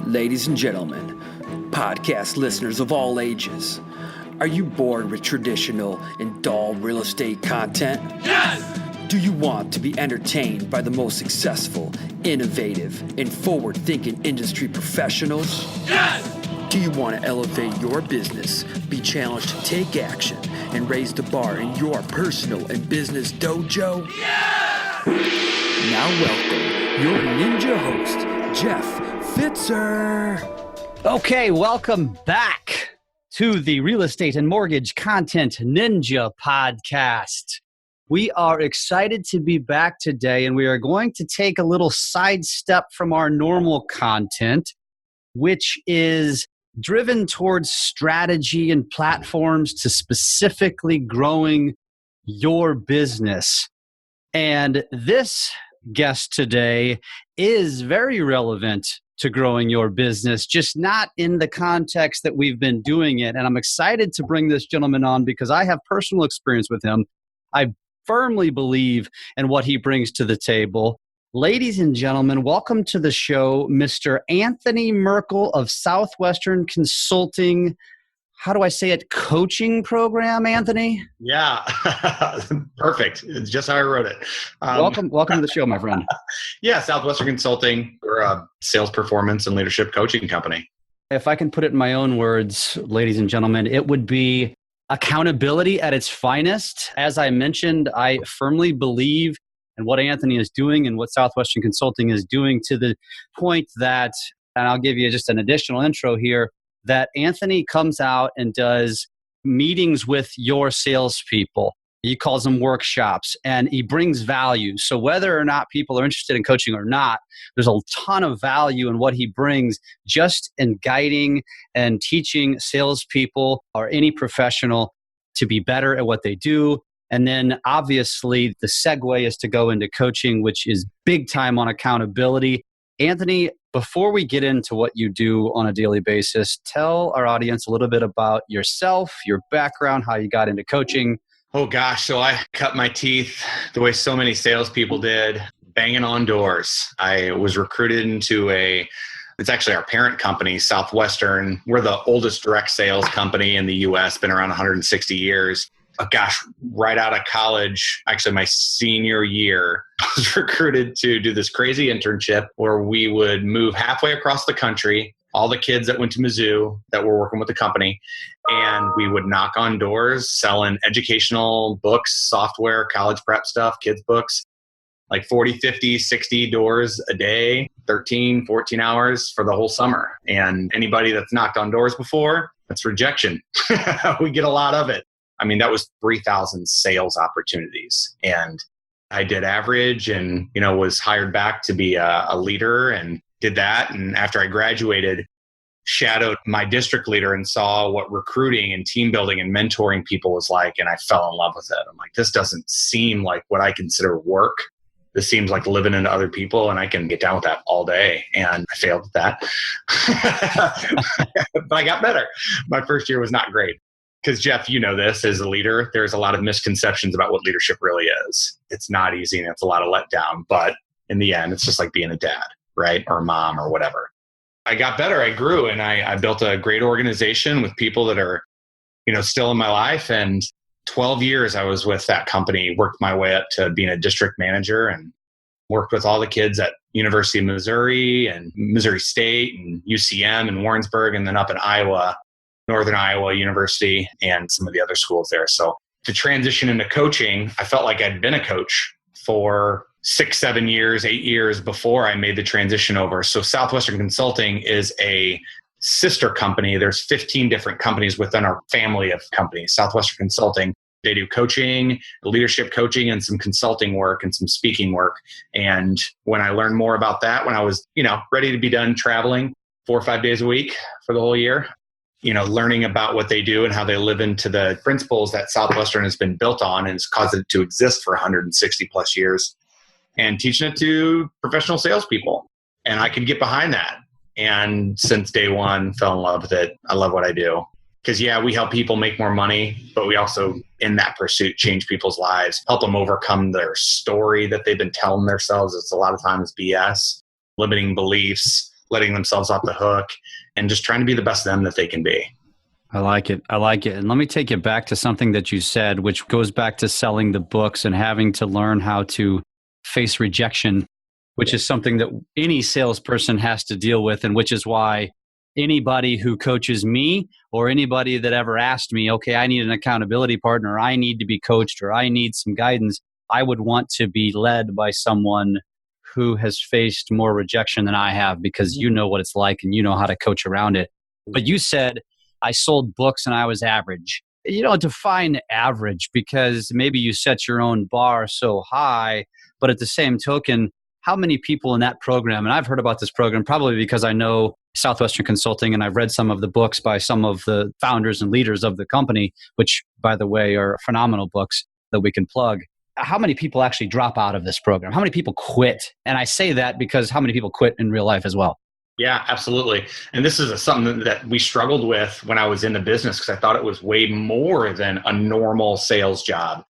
Ladies and gentlemen, podcast listeners of all ages, are you bored with traditional and dull real estate content? Yes! Do you want to be entertained by the most successful, innovative, and forward-thinking industry professionals? Yes! Do you want to elevate your business, be challenged to take action, and raise the bar in your personal and business dojo? Yes! Now welcome your ninja host, Jeff Fitzer. Okay, welcome back to the Real Estate and Mortgage Content Ninja podcast. We are excited to be back today, and we are going to take a little sidestep from our normal content, which is driven towards strategy and platforms to specifically growing your business. And this guest today is very relevant to growing your business, just not in the context that we've been doing it. And I'm excited to bring this gentleman on because I have personal experience with him. I firmly believe in what he brings to the table. Ladies and gentlemen, welcome to the show, Mr. Anthony Merkel of Southwestern Consulting. How do I say it? Coaching program, Anthony? Yeah, perfect. It's just how I wrote it. Welcome to the show, my friend. Yeah, Southwestern Consulting. We're a sales performance and leadership coaching company. If I can put it in my own words, ladies and gentlemen, it would be accountability at its finest. As I mentioned, I firmly believe in what Anthony is doing and what Southwestern Consulting is doing, to the point that, and I'll give you just an additional intro here, that Anthony comes out and does meetings with your salespeople. He calls them workshops, and he brings value. So whether or not people are interested in coaching or not, there's a ton of value in what he brings just in guiding and teaching salespeople or any professional to be better at what they do. And then obviously the segue is to go into coaching, which is big time on accountability. Anthony, before we get into what you do on a daily basis, tell our audience a little bit about yourself, your background, how you got into coaching. Oh gosh, so I cut my teeth the way so many salespeople did, banging on doors. I was recruited into it's actually our parent company, Southwestern. We're the oldest direct sales company in the U.S., been around 160 years. Gosh, right out of college, actually my senior year, I was recruited to do this crazy internship where we would move halfway across the country, all the kids that went to Mizzou that were working with the company, and we would knock on doors selling educational books, software, college prep stuff, kids books, like 40, 50, 60 doors a day, 13, 14 hours for the whole summer. And anybody that's knocked on doors before, that's rejection. We get a lot of it. I mean, that was 3,000 sales opportunities. And I did average and, was hired back to be a leader and did that. And after I graduated, shadowed my district leader and saw what recruiting and team building and mentoring people was like. And I fell in love with it. I'm like, this doesn't seem like what I consider work. This seems like living into other people, and I can get down with that all day. And I failed at that. But I got better. My first year was not great. Because Jeff, you know this, as a leader, there's a lot of misconceptions about what leadership really is. It's not easy and it's a lot of letdown, but in the end, it's just like being a dad, right? Or a mom or whatever. I got better, I grew, and I built a great organization with people that are, still in my life. And 12 years I was with that company, worked my way up to being a district manager and worked with all the kids at University of Missouri and Missouri State and UCM and Warrensburg, and then up in Iowa, Northern Iowa University, and some of the other schools there. So to transition into coaching, I felt like I'd been a coach for 6, 7 years, 8 years before I made the transition over. So Southwestern Consulting is a sister company. There's 15 different companies within our family of companies. Southwestern Consulting, they do coaching, leadership coaching, and some consulting work and some speaking work. And when I learned more about that, when I was, ready to be done traveling 4 or 5 days a week for the whole year, learning about what they do and how they live into the principles that Southwestern has been built on and has caused it to exist for 160 plus years, and teaching it to professional salespeople. And I could get behind that. And since day one, fell in love with it. I love what I do. Because we help people make more money, but we also, in that pursuit, change people's lives, help them overcome their story that they've been telling themselves. It's a lot of times BS, limiting beliefs, letting themselves off the hook, and just trying to be the best them that they can be. I like it. I like it. And let me take you back to something that you said, which goes back to selling the books and having to learn how to face rejection, which is something that any salesperson has to deal with, and which is why anybody who coaches me or anybody that ever asked me, okay, I need an accountability partner, I need to be coached, or I need some guidance, I would want to be led by someone who has faced more rejection than I have, because you know what it's like and you know how to coach around it. But you said, I sold books and I was average. You don't define average, because maybe you set your own bar so high, but at the same token, how many people in that program, and I've heard about this program probably because I know Southwestern Consulting and I've read some of the books by some of the founders and leaders of the company, which by the way are phenomenal books that we can plug. How many people actually drop out of this program? How many people quit? And I say that because how many people quit in real life as well? Yeah, absolutely. And this is something that we struggled with when I was in the business, because I thought it was way more than a normal sales job.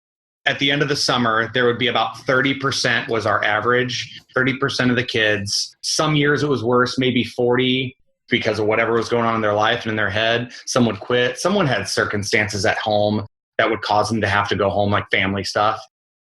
At the end of the summer, there would be about 30% was our average, 30% of the kids. Some years it was worse, maybe 40, because of whatever was going on in their life and in their head. Some would quit. Someone had circumstances at home that would cause them to have to go home, like family stuff.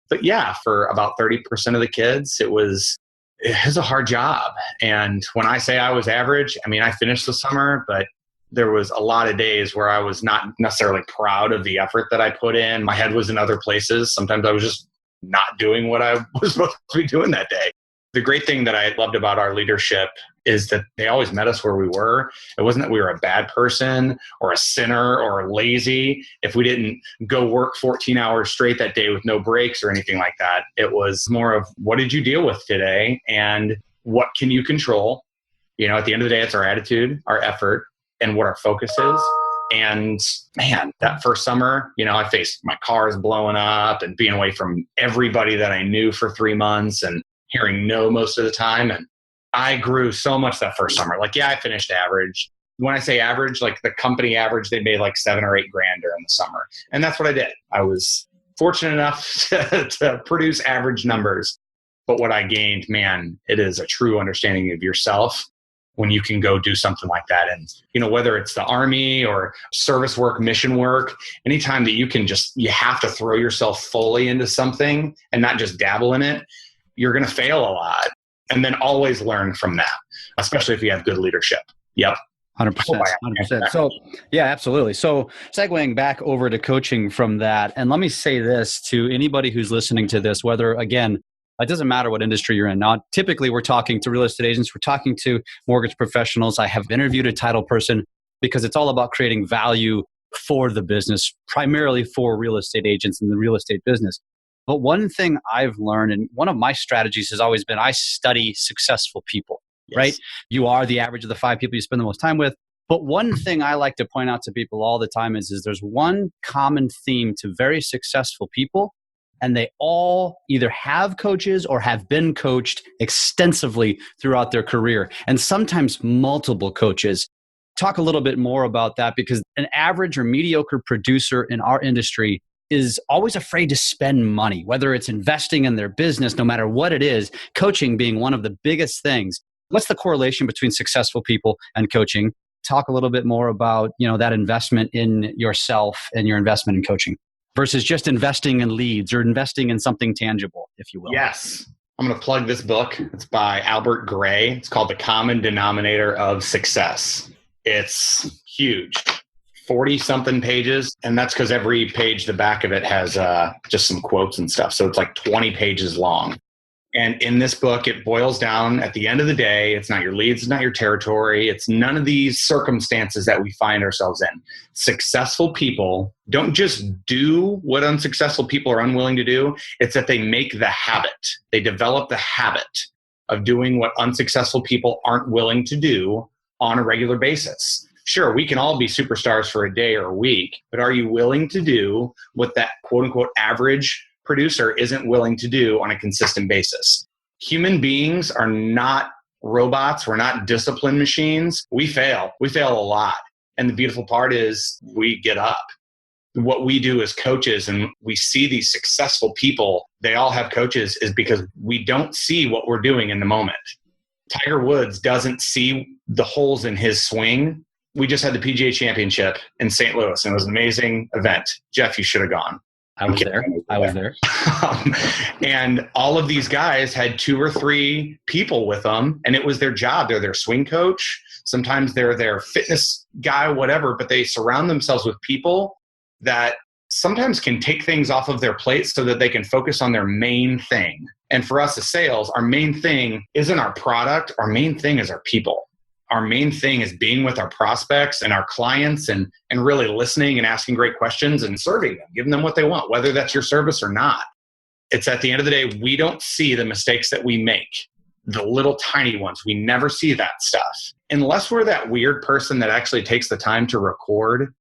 But yeah, for about 30% of the kids, it was a hard job. And when I say I was average, I mean, I finished the summer, but there was a lot of days where I was not necessarily proud of the effort that I put in. My head was in other places. Sometimes I was just not doing what I was supposed to be doing that day. The great thing that I loved about our leadership is that they always met us where we were. It wasn't that we were a bad person or a sinner or lazy if we didn't go work 14 hours straight that day with no breaks or anything like that. It was more of, what did you deal with today and what can you control? You know, at the end of the day, it's our attitude, our effort, and what our focus is. And man, that first summer, you know, I faced my cars blowing up and being away from everybody that I knew for 3 months and hearing no most of the time. And I grew so much that first summer. Like, yeah, I finished average. When I say average, like the company average, they made like $7 or $8 grand during the summer. And that's what I did. I was fortunate enough to produce average numbers. But what I gained, man, it is a true understanding of yourself when you can go do something like that. And, you know, whether it's the Army or service work, mission work, anytime that you have to throw yourself fully into something and not just dabble in it, you're going to fail a lot. And then always learn from that, especially if you have good leadership. Yep. 100%. 100%. So, yeah, absolutely. So segueing back over to coaching from that, and let me say this to anybody who's listening to this, whether, again, it doesn't matter what industry you're in. Now, typically we're talking to real estate agents, we're talking to mortgage professionals. I have interviewed a title person because it's all about creating value for the business, primarily for real estate agents in the real estate business. But one thing I've learned, and one of my strategies has always been, I study successful people, yes. Right? You are the average of the 5 people you spend the most time with. But one thing I like to point out to people all the time is there's one common theme to very successful people, and they all either have coaches or have been coached extensively throughout their career, and sometimes multiple coaches. Talk a little bit more about that, because an average or mediocre producer in our industry is always afraid to spend money, whether it's investing in their business, no matter what it is, coaching being one of the biggest things. What's the correlation between successful people and coaching? Talk a little bit more about, you know, that investment in yourself and your investment in coaching versus just investing in leads or investing in something tangible, if you will. Yes. I'm going to plug this book. It's by Albert Gray. It's called The Common Denominator of Success. It's huge. 40-something pages, and that's because every page, the back of it has just some quotes and stuff. So it's like 20 pages long. And in this book, it boils down at the end of the day, it's not your leads, it's not your territory, it's none of these circumstances that we find ourselves in. Successful people don't just do what unsuccessful people are unwilling to do. It's that they make the habit. They develop the habit of doing what unsuccessful people aren't willing to do on a regular basis. Sure, we can all be superstars for a day or a week, but are you willing to do what that quote unquote average producer isn't willing to do on a consistent basis? Human beings are not robots. We're not discipline machines. We fail. We fail a lot. And the beautiful part is we get up. What we do as coaches, and we see these successful people, they all have coaches, is because we don't see what we're doing in the moment. Tiger Woods doesn't see the holes in his swing. We just had the PGA Championship in St. Louis, and it was an amazing event. Jeff, you should have gone. I was there. And all of these guys had 2 or 3 people with them, and it was their job. They're their swing coach. Sometimes they're their fitness guy, whatever, but they surround themselves with people that sometimes can take things off of their plate so that they can focus on their main thing. And for us as sales, our main thing isn't our product. Our main thing is our people. Our main thing is being with our prospects and our clients and really listening and asking great questions and serving them, giving them what they want, whether that's your service or not. It's at the end of the day, we don't see the mistakes that we make, the little tiny ones. We never see that stuff. Unless we're that weird person that actually takes the time to record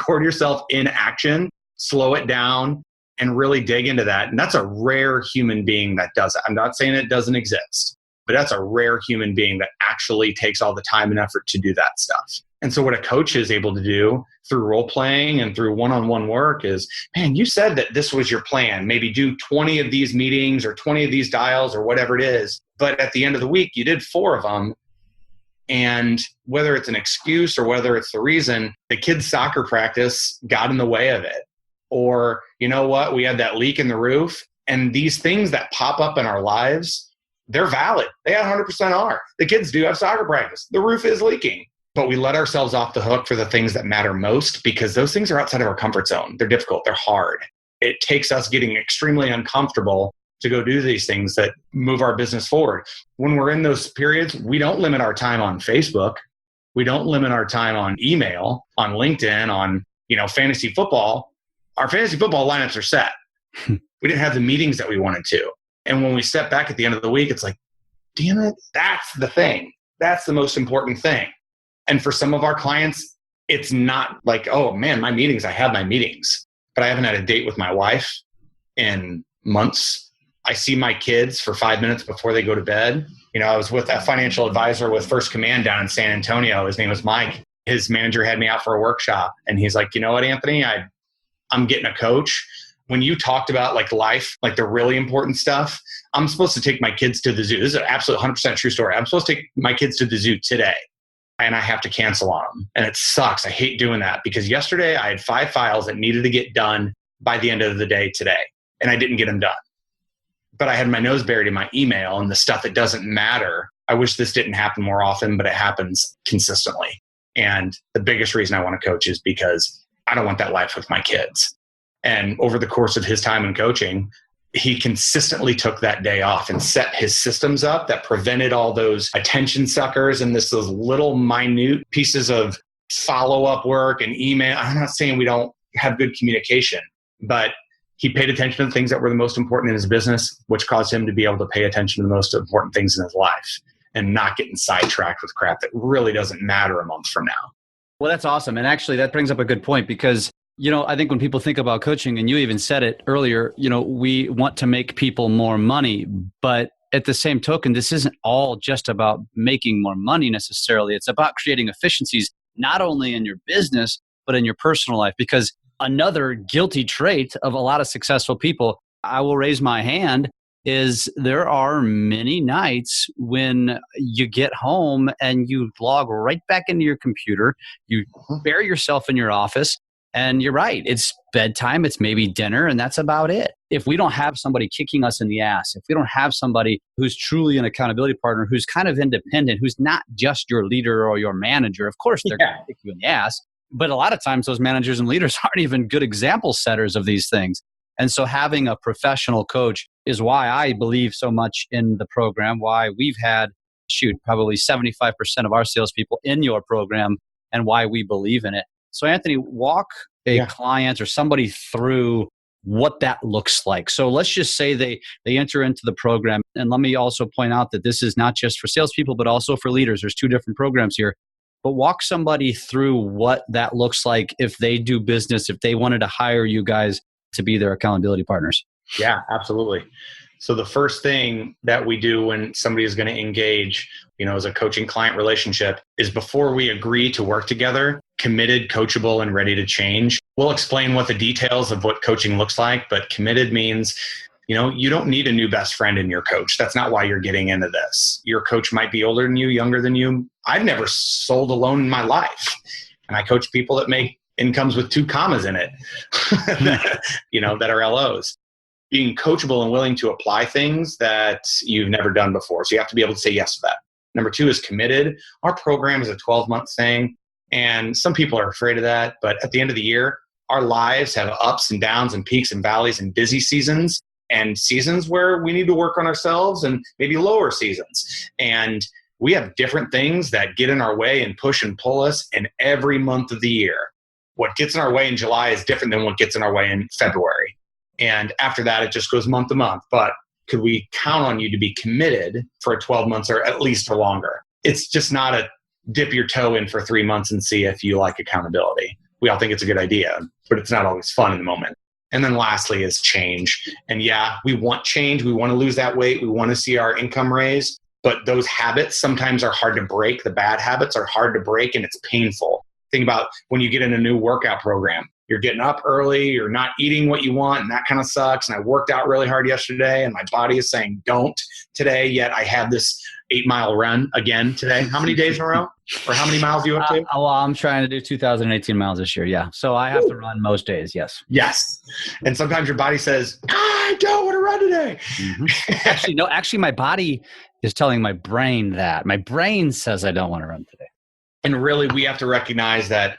yourself in action, slow it down, and really dig into that. And that's a rare human being that does it. I'm not saying it doesn't exist, but that's a rare human being that actually takes all the time and effort to do that stuff. And so what a coach is able to do through role playing and through one-on-one work is, man, you said that this was your plan. Maybe do 20 of these meetings or 20 of these dials or whatever it is. But at the end of the week, you did 4 of them. And whether it's an excuse or whether it's the reason, the kids' soccer practice got in the way of it. Or, you know what, we had that leak in the roof. And these things that pop up in our lives, they're valid. They 100% are. The kids do have soccer practice. The roof is leaking. But we let ourselves off the hook for the things that matter most because those things are outside of our comfort zone. They're difficult. They're hard. It takes us getting extremely uncomfortable to go do these things that move our business forward. When we're in those periods, we don't limit our time on Facebook. We don't limit our time on email, on LinkedIn, on, fantasy football. Our fantasy football lineups are set. We didn't have the meetings that we wanted to. And when we step back at the end of the week, it's like, damn it, that's the thing. That's the most important thing. And for some of our clients, it's not like, oh man, I have my meetings, but I haven't had a date with my wife in months. I see my kids for 5 minutes before they go to bed. I was with a financial advisor with First Command down in San Antonio. His name was Mike. His manager had me out for a workshop and he's like, you know what, Anthony, I'm getting a coach. When you talked about life, the really important stuff, I'm supposed to take my kids to the zoo. This is an absolute 100% true story. I'm supposed to take my kids to the zoo today. And I have to cancel on them. And it sucks. I hate doing that because yesterday I had 5 files that needed to get done by the end of the day today. And I didn't get them done. But I had my nose buried in my email and the stuff that doesn't matter. I wish this didn't happen more often, but it happens consistently. And the biggest reason I want to coach is because I don't want that life with my kids. And over the course of his time in coaching, he consistently took that day off and set his systems up that prevented all those attention suckers and those little minute pieces of follow-up work and email. I'm not saying we don't have good communication, but he paid attention to the things that were the most important in his business, which caused him to be able to pay attention to the most important things in his life and not getting sidetracked with crap that really doesn't matter a month from now. Well, that's awesome. And actually that brings up a good point because I think when people think about coaching, and you even said it earlier, we want to make people more money, but at the same token, this isn't all just about making more money necessarily. It's about creating efficiencies, not only in your business, but in your personal life. Because another guilty trait of a lot of successful people, I will raise my hand, is there are many nights when you get home and you log right back into your computer, you bury yourself in your office. And you're right. It's bedtime. It's maybe dinner. And that's about it. If we don't have somebody kicking us in the ass, if we don't have somebody who's truly an accountability partner, who's kind of independent, who's not just your leader or your manager, of course, they're going to kick you in the ass. But a lot of times those managers and leaders aren't even good example setters of these things. And so having a professional coach is why I believe so much in the program, why we've had, probably 75% of our salespeople in your program and why we believe in it. So Anthony, walk a client or somebody through what that looks like. So let's just say they enter into the program. And let me also point out that this is not just for salespeople, but also for leaders. There's 2 different programs here. But walk somebody through what that looks like if they do business, if they wanted to hire you guys to be their accountability partners. Yeah, absolutely. So the first thing that we do when somebody is going to engage, as a coaching client relationship is before we agree to work together, committed, coachable, and ready to change. We'll explain what the details of what coaching looks like, but committed means You don't need a new best friend in your coach. That's not why you're getting into this. Your coach might be older than you, younger than you. I've never sold a loan in my life. And I coach people that make incomes with 2 commas in it, that are LOs. Being coachable and willing to apply things that you've never done before. So you have to be able to say yes to that. Number 2 is committed. Our program is a 12-month thing. And some people are afraid of that. But at the end of the year, our lives have ups and downs and peaks and valleys and busy seasons and seasons where we need to work on ourselves and maybe lower seasons. And we have different things that get in our way and push and pull us in every month of the year. What gets in our way in July is different than what gets in our way in February. And after that, it just goes month to month. But could we count on you to be committed for 12 months or at least for longer? It's just not a dip your toe in for 3 months and see if you like accountability. We all think it's a good idea, but it's not always fun in the moment. And then lastly is change. And yeah, we want change. We want to lose that weight. We want to see our income raise. But those habits sometimes are hard to break. The bad habits are hard to break and it's painful. Think about when you get in a new workout program. You're getting up early, you're not eating what you want, and that kind of sucks. And I worked out really hard yesterday and my body is saying don't today, yet I had this 8-mile run again today. How many days in a row? Or how many miles are you up to? Well, I'm trying to do 2,018 miles this year. Yeah. So I have to run most days. Yes. Yes. And sometimes your body says, I don't want to run today. Mm-hmm. Actually, my body is telling my brain that. My brain says I don't want to run today. And really, we have to recognize that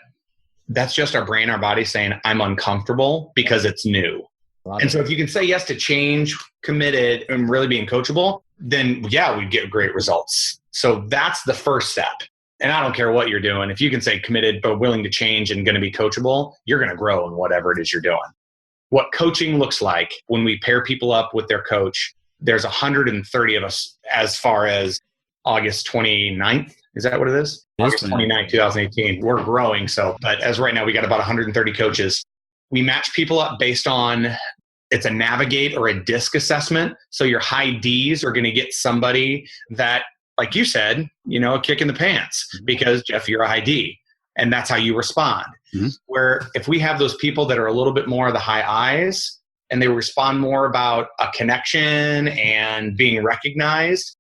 that's just our brain, our body saying, I'm uncomfortable because it's new. And so if you can say yes to change, committed, and really being coachable, then yeah, we'd get great results. So that's the first step. And I don't care what you're doing. If you can say committed, but willing to change and going to be coachable, you're going to grow in whatever it is you're doing. What coaching looks like when we pair people up with their coach, there's 130 of us as far as August 29th. Is that what it is? August 29th, 2018. We're growing. But as right now, we got about 130 coaches. We match people up based on, it's a navigate or a DISC assessment. So your high Ds are going to get somebody that, like you said, a kick in the pants because Jeff, you're a high D and that's how you respond. Mm-hmm. Where if we have those people that are a little bit more of the high Is and they respond more about a connection and being recognized,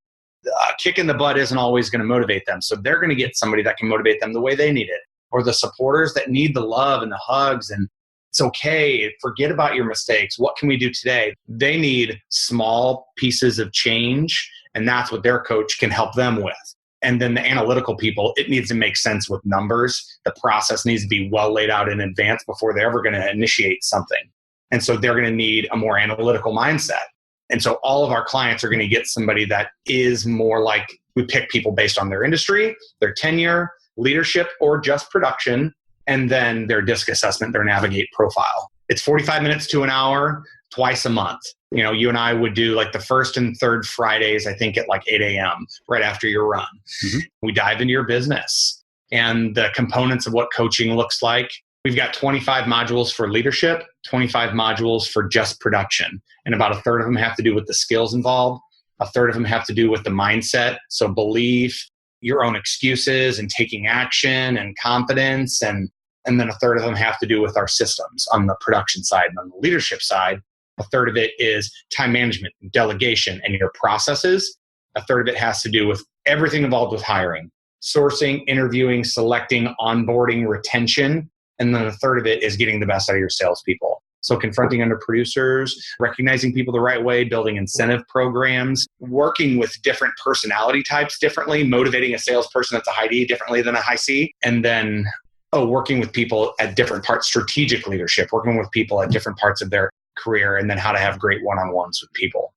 a kick in the butt isn't always going to motivate them. So they're going to get somebody that can motivate them the way they need it. Or the supporters that need the love and the hugs and it's okay. Forget about your mistakes. What can we do today? They need small pieces of change, and that's what their coach can help them with. And then the analytical people, it needs to make sense with numbers. The process needs to be well laid out in advance before they're ever going to initiate something. And so they're going to need a more analytical mindset. And so all of our clients are going to get somebody that is more like, we pick people based on their industry, their tenure, leadership, or just production, and then their DISC assessment, their navigate profile. It's 45 minutes to an hour, twice a month. You and I would do like the first and third Fridays, I think at like 8 a.m. right after your run. Mm-hmm. We dive into your business and the components of what coaching looks like. We've got 25 modules for leadership, 25 modules for just production. And about a third of them have to do with the skills involved. A third of them have to do with the mindset. So belief, your own excuses and taking action and confidence. And then a third of them have to do with our systems on the production side. And on the leadership side, a third of it is time management, delegation, and your processes. A third of it has to do with everything involved with hiring, sourcing, interviewing, selecting, onboarding, retention. And then a third of it is getting the best out of your salespeople. So confronting underproducers, recognizing people the right way, building incentive programs, working with different personality types differently, motivating a salesperson that's a high D differently than a high C, and then working with people at different parts, strategic leadership, working with people at different parts of their career, and then how to have great one-on-ones with people.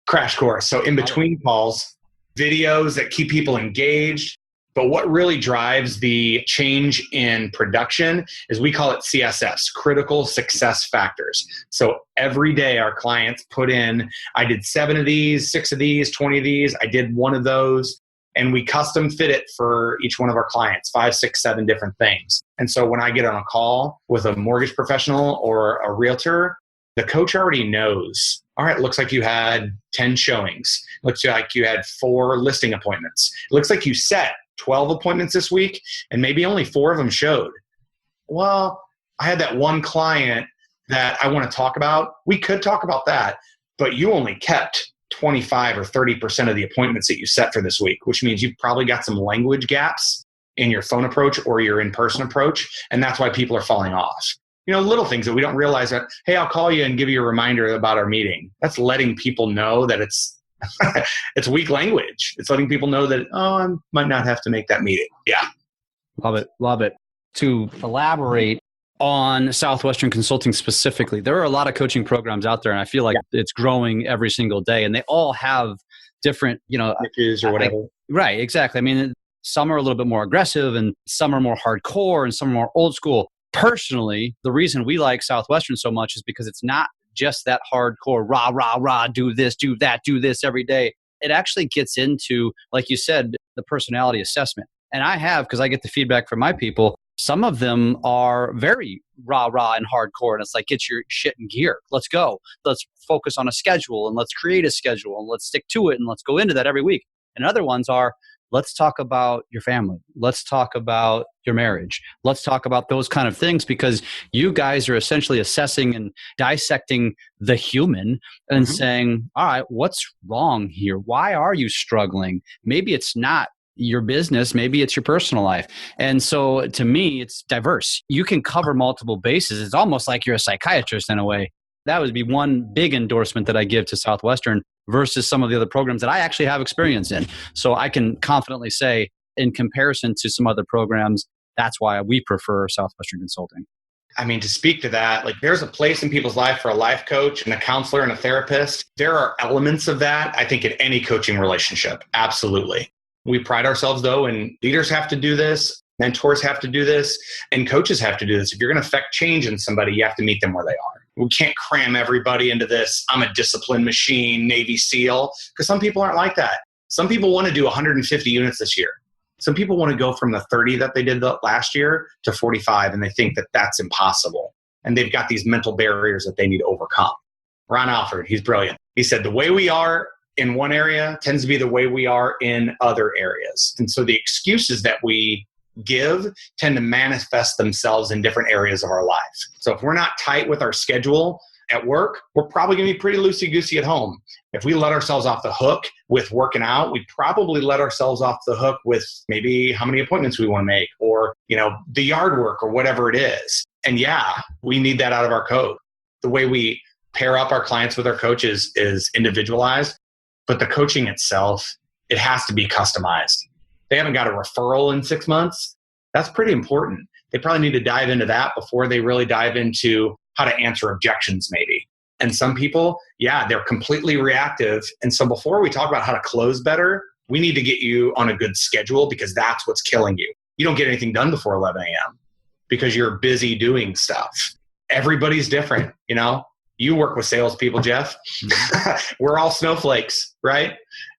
Crash course. So in between calls, videos that keep people engaged. But what really drives the change in production is we call it CSFs, critical success factors. So every day our clients put in, I did 7 of these, 6 of these, 20 of these, I did 1 of those, and we custom fit it for each one of our clients, 5, 6, 7 different things. And so when I get on a call with a mortgage professional or a realtor, the coach already knows, all right, looks like you had 10 showings. Looks like you had 4 listing appointments. It looks like you set 12 appointments this week and maybe only 4 of them showed. Well, I had that one client that I want to talk about. We could talk about that, but you only kept 25 or 30% of the appointments that you set for this week, which means you've probably got some language gaps in your phone approach or your in-person approach. And that's why people are falling off. Little things that we don't realize that, hey, I'll call you and give you a reminder about our meeting. That's letting people know that it's it's weak language. It's letting people know that, I might not have to make that meeting. Yeah. Love it. Love it. To elaborate on Southwestern Consulting specifically, there are a lot of coaching programs out there, and I feel like it's growing every single day, and they all have different, niches or whatever. Right. Exactly. I mean, some are a little bit more aggressive and some are more hardcore and some are more old school. Personally, the reason we like Southwestern so much is because it's not just that hardcore, rah, rah, rah, do this, do that, do this every day. It actually gets into, like you said, the personality assessment. And I have, because I get the feedback from my people, some of them are very rah, rah and hardcore. And it's like, get your shit in gear. Let's go. Let's focus on a schedule and let's create a schedule and let's stick to it and let's go into that every week. And other ones are, let's talk about your family. Let's talk about your marriage. Let's talk about those kind of things, because you guys are essentially assessing and dissecting the human and saying, all right, what's wrong here? Why are you struggling? Maybe it's not your business. Maybe it's your personal life. And so to me, it's diverse. You can cover multiple bases. It's almost like you're a psychiatrist in a way. That would be one big endorsement that I give to Southwestern versus some of the other programs that I actually have experience in. So I can confidently say, in comparison to some other programs, that's why we prefer Southwestern Consulting. I mean, to speak to that, like there's a place in people's life for a life coach and a counselor and a therapist. There are elements of that, I think, in any coaching relationship. Absolutely. We pride ourselves, though, and leaders have to do this, mentors have to do this, and coaches have to do this. If you're going to affect change in somebody, you have to meet them where they are. We can't cram everybody into this, I'm a discipline machine, Navy SEAL, because some people aren't like that. Some people want to do 150 units this year. Some people want to go from the 30 that they did last year to 45, and they think that that's impossible. And they've got these mental barriers that they need to overcome. Ron Alford, he's brilliant. He said, the way we are in one area tends to be the way we are in other areas. And so the excuses that we give tend to manifest themselves in different areas of our life. So if we're not tight with our schedule at work, we're probably going to be pretty loosey-goosey at home. If we let ourselves off the hook with working out, we probably let ourselves off the hook with maybe how many appointments we want to make or, the yard work or whatever it is. And we need that out of our code. The way we pair up our clients with our coaches is individualized, but the coaching itself, it has to be customized. They haven't got a referral in 6 months. That's pretty important. They probably need to dive into that before they really dive into how to answer objections maybe. And some people, they're completely reactive. And so before we talk about how to close better, we need to get you on a good schedule because that's what's killing you. You don't get anything done before 11 a.m. because you're busy doing stuff. Everybody's different, You work with salespeople, Jeff. We're all snowflakes, right?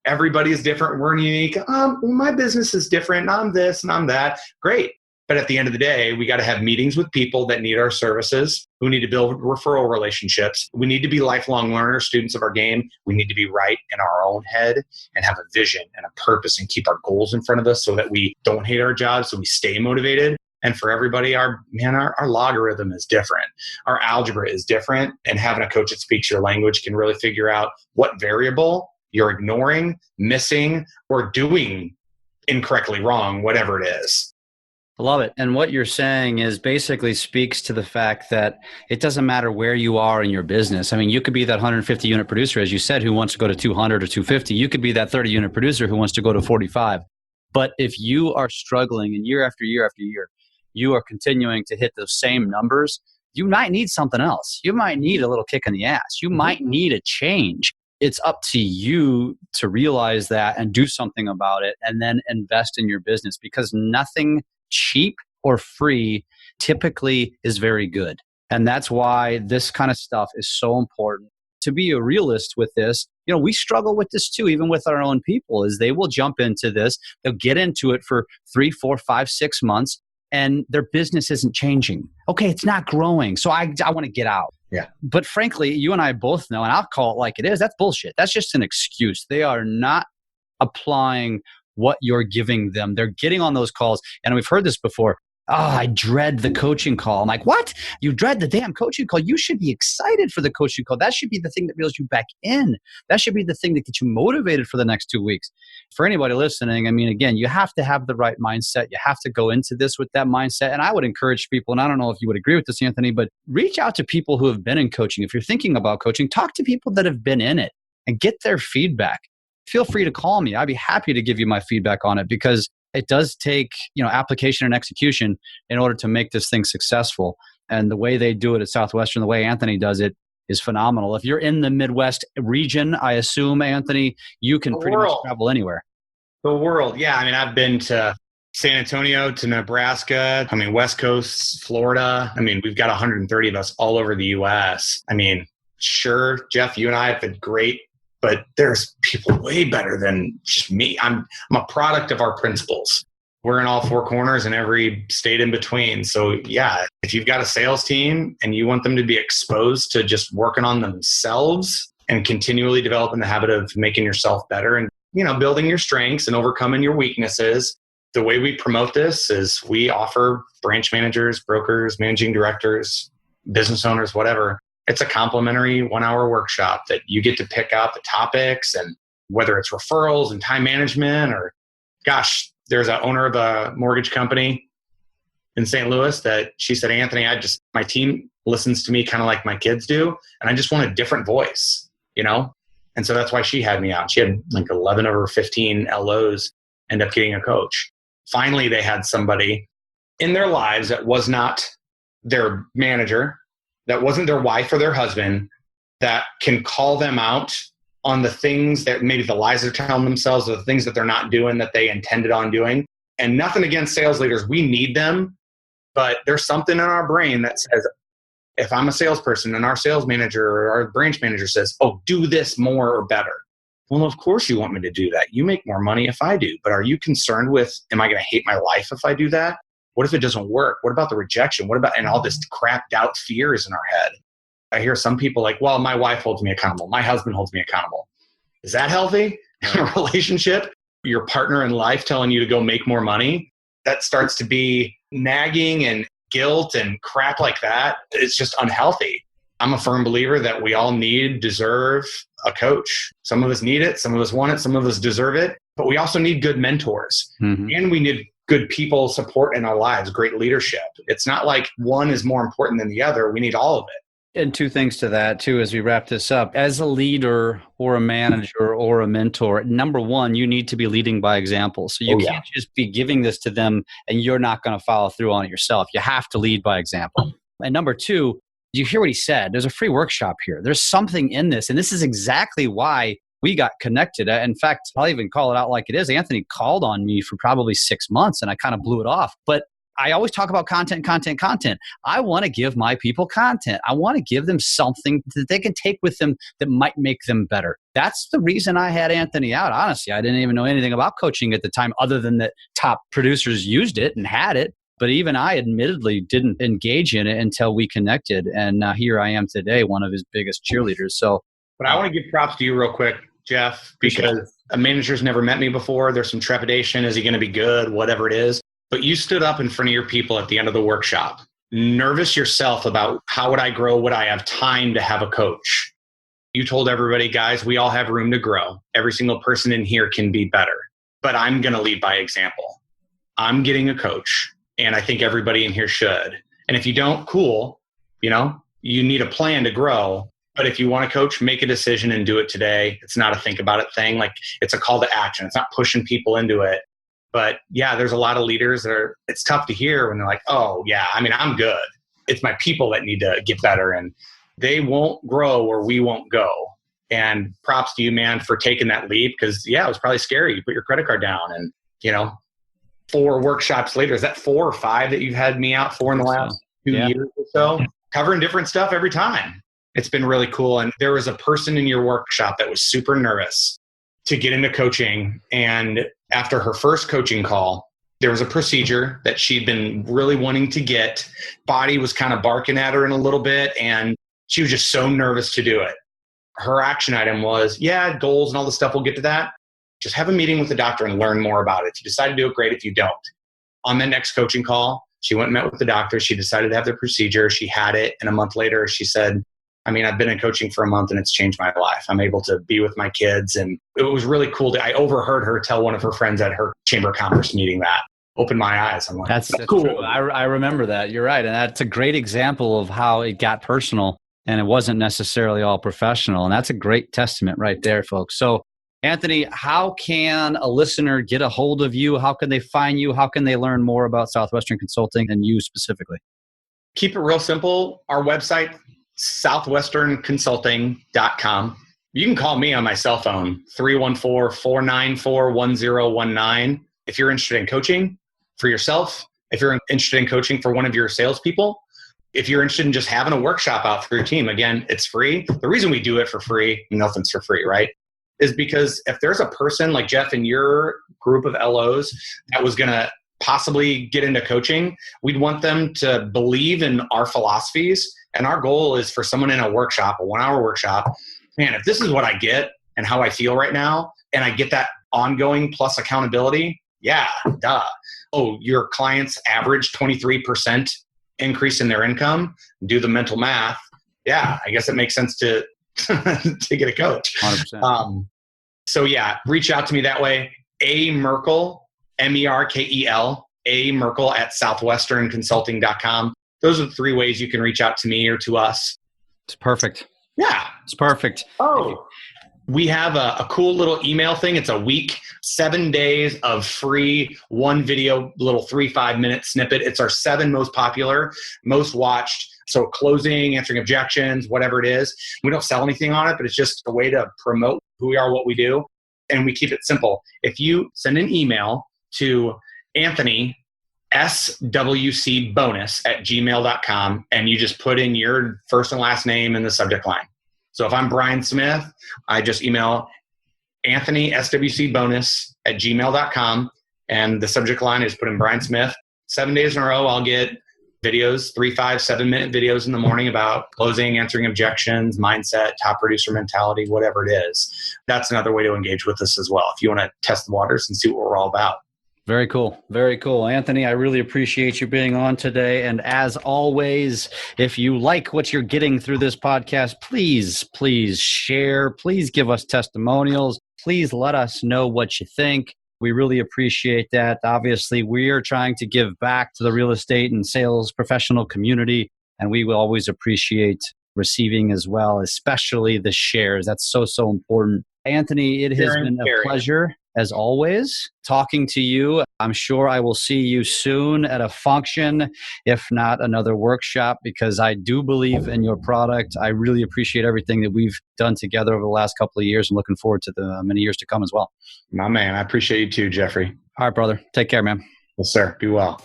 Everybody's different. We're unique. My business is different. I'm this and I'm that. Great. But at the end of the day, we got to have meetings with people that need our services, who need to build referral relationships. We need to be lifelong learners, students of our game. We need to be right in our own head and have a vision and a purpose and keep our goals in front of us so that we don't hate our jobs, so we stay motivated. And for everybody, our logarithm is different. Our algebra is different. And having a coach that speaks your language can really figure out what variable you're ignoring, missing, or doing incorrectly wrong, whatever it is. I love it. And what you're saying is basically speaks to the fact that it doesn't matter where you are in your business. I mean, you could be that 150 unit producer, as you said, who wants to go to 200 or 250. You could be that 30 unit producer who wants to go to 45. But if you are struggling and year after year after year, you are continuing to hit those same numbers, you might need something else. You might need a little kick in the ass. You might need a change. It's up to you to realize that and do something about it and then invest in your business, because nothing cheap or free typically is very good. And that's why this kind of stuff is so important. To be a realist with this, we struggle with this too, even with our own people, is they will jump into this. They'll get into it for 3, 4, 5, 6 months. And their business isn't changing. Okay, it's not growing. So I want to get out. Yeah. But frankly, you and I both know, and I'll call it like it is, that's bullshit. That's just an excuse. They are not applying what you're giving them. They're getting on those calls. And we've heard this before. I dread the coaching call. I'm like, what? You dread the damn coaching call? You should be excited for the coaching call. That should be the thing that reels you back in. That should be the thing that gets you motivated for the next 2 weeks. For anybody listening, I mean, again, you have to have the right mindset. You have to go into this with that mindset. And I would encourage people, and I don't know if you would agree with this, Anthony, but reach out to people who have been in coaching. If you're thinking about coaching, talk to people that have been in it and get their feedback. Feel free to call me. I'd be happy to give you my feedback on it, because it does take, application and execution in order to make this thing successful. And the way they do it at Southwestern, the way Anthony does it, is phenomenal. If you're in the Midwest region, I assume, Anthony, you can pretty much travel anywhere. The world. Yeah. I mean, I've been to San Antonio, to Nebraska. I mean, West Coast, Florida. I mean, we've got 130 of us all over the US. I mean, sure, Jeff, you and I have been great, but there's people way better than just me. I'm a product of our principles. We're in all four corners and every state in between. So yeah, if you've got a sales team and you want them to be exposed to just working on themselves and continually developing the habit of making yourself better and, building your strengths and overcoming your weaknesses, the way we promote this is we offer branch managers, brokers, managing directors, business owners, whatever. It's a complimentary 1-hour workshop that you get to pick out the topics, and whether it's referrals and time management, or gosh, there's an owner of a mortgage company in St. Louis that she said, Anthony, my team listens to me kind of like my kids do. And I just want a different voice, And so that's why she had me out. She had like 11 over 15 LOs end up getting a coach. Finally, they had somebody in their lives that was not their manager, that wasn't their wife or their husband, that can call them out on the things that maybe the lies they're telling themselves, or the things that they're not doing that they intended on doing. And nothing against sales leaders. We need them. But there's something in our brain that says, if I'm a salesperson and our sales manager or our branch manager says, oh, do this more or better. Well, of course you want me to do that. You make more money if I do. But are you concerned with, am I going to hate my life if I do that? What if it doesn't work? What about the rejection? What about, and all this crap, doubt, fear is in our head. I hear some people like, well, my wife holds me accountable. My husband holds me accountable. Is that healthy in a relationship? Your partner in life telling you to go make more money? That starts to be nagging and guilt and crap like that. It's just unhealthy. I'm a firm believer that we all deserve a coach. Some of us need it. Some of us want it. Some of us deserve it. But we also need good mentors. Mm-hmm. And we need good people support in our lives, great leadership. It's not like one is more important than the other. We need all of it. And two things to that, too, as we wrap this up. As a leader or a manager or a mentor, number one, you need to be leading by example. So you can't just be giving this to them and you're not going to follow through on it yourself. You have to lead by example. And number two, you hear what he said. There's a free workshop here. There's something in this. And this is exactly why we got connected. In fact, I'll even call it out like it is. Anthony called on me for probably 6 months and I kind of blew it off. But I always talk about content. I want to give my people content. I want to give them something that they can take with them that might make them better. That's the reason I had Anthony out. Honestly, I didn't even know anything about coaching at the time other than that top producers used it and had it. But even I admittedly didn't engage in it until we connected. And here I am today, one of his biggest cheerleaders. But I want to give props to you real quick, Jeff, because a manager's never met me before. There's some trepidation. Is he going to be good? Whatever it is. But you stood up in front of your people at the end of the workshop, nervous yourself about how would I grow? Would I have time to have a coach? You told everybody, guys, we all have room to grow. Every single person in here can be better, but I'm going to lead by example. I'm getting a coach, and I think everybody in here should. And if you don't, cool, you need a plan to grow. But if you want to coach, make a decision and do it today. It's not a think about it thing. Like, it's a call to action. It's not pushing people into it. But yeah, there's a lot of leaders it's tough to hear when they're like, oh yeah, I'm good. It's my people that need to get better, and they won't grow or we won't go. And props to you, man, for taking that leap, because it was probably scary. You put your credit card down and, 4 workshops later, is that 4 or 5 that you've had me out for in the last 2 years or so? Covering different stuff every time. It's been really cool. And there was a person in your workshop that was super nervous to get into coaching. And after her first coaching call, there was a procedure that she'd been really wanting to get. Body was kind of barking at her in a little bit, and she was just so nervous to do it. Her action item was, goals and all the stuff, we'll get to that. Just have a meeting with the doctor and learn more about it. If you decide to do it, great. If you don't. On the next coaching call, She went and met with the doctor. She decided to have the procedure. She had it. And a month later, she said, I've been in coaching for a month and it's changed my life. I'm able to be with my kids. And it was really cool. I overheard her tell one of her friends at her chamber of commerce meeting that. Opened my eyes. I'm like, that's cool. True. I remember that. You're right. And that's a great example of how it got personal and it wasn't necessarily all professional. And that's a great testament right there, folks. So Anthony, how can a listener get a hold of you? How can they find you? How can they learn more about Southwestern Consulting and you specifically? Keep it real simple. Our website, southwesternconsulting.com. You can call me on my cell phone, 314-494-1019. If you're interested in coaching for yourself, if you're interested in coaching for one of your salespeople, if you're interested in just having a workshop out for your team, again, it's free. The reason we do it for free, nothing's for free, right? Is because if there's a person like Jeff in your group of LOs that was going to possibly get into coaching, we'd want them to believe in our philosophies. And our goal is for someone in a workshop, a 1-hour workshop, man, if this is what I get and how I feel right now, and I get that ongoing plus accountability, yeah, duh. Oh, your clients average 23% increase in their income, do the mental math. Yeah, I guess it makes sense to to get a coach. 100%. So yeah, reach out to me that way. A Merkel, Merkel, A Merkel at southwesternconsulting.com. Those are the 3 ways you can reach out to me or to us. It's perfect. Yeah. It's perfect. Oh, we have a cool little email thing. It's a week, 7 days of free, 1 video, little 3-5 minute snippet. It's our 7 most popular, most watched. So closing, answering objections, whatever it is. We don't sell anything on it, but it's just a way to promote who we are, what we do. And we keep it simple. If you send an email to Anthony, swcbonus@gmail.com, and you just put in your first and last name in the subject line. So if I'm Brian Smith, I just email Anthony, swcbonus@gmail.com, and the subject line is put in Brian Smith. 7 days in a row, I'll get videos, 3, 5, 7-minute videos in the morning about closing, answering objections, mindset, top producer mentality, whatever it is. That's another way to engage with us as well, if you want to test the waters and see what we're all about. Very cool. Very cool. Anthony, I really appreciate you being on today. And as always, if you like what you're getting through this podcast, please share. Please give us testimonials. Please let us know what you think. We really appreciate that. Obviously, we are trying to give back to the real estate and sales professional community, and we will always appreciate receiving as well, especially the shares. That's so important. Anthony, it has been a pleasure, as always, talking to you. I'm sure I will see you soon at a function, if not another workshop, because I do believe in your product. I really appreciate everything that we've done together over the last couple of years and looking forward to the many years to come as well. My man, I appreciate you too, Jeffrey. All right, brother. Take care, man. Yes, sir. Be well.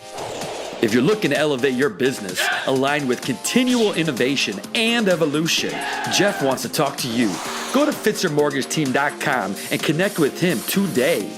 If you're looking to elevate your business, aligned with continual innovation and evolution, Jeff wants to talk to you. Go to FitzerMortgageTeam.com and connect with him today.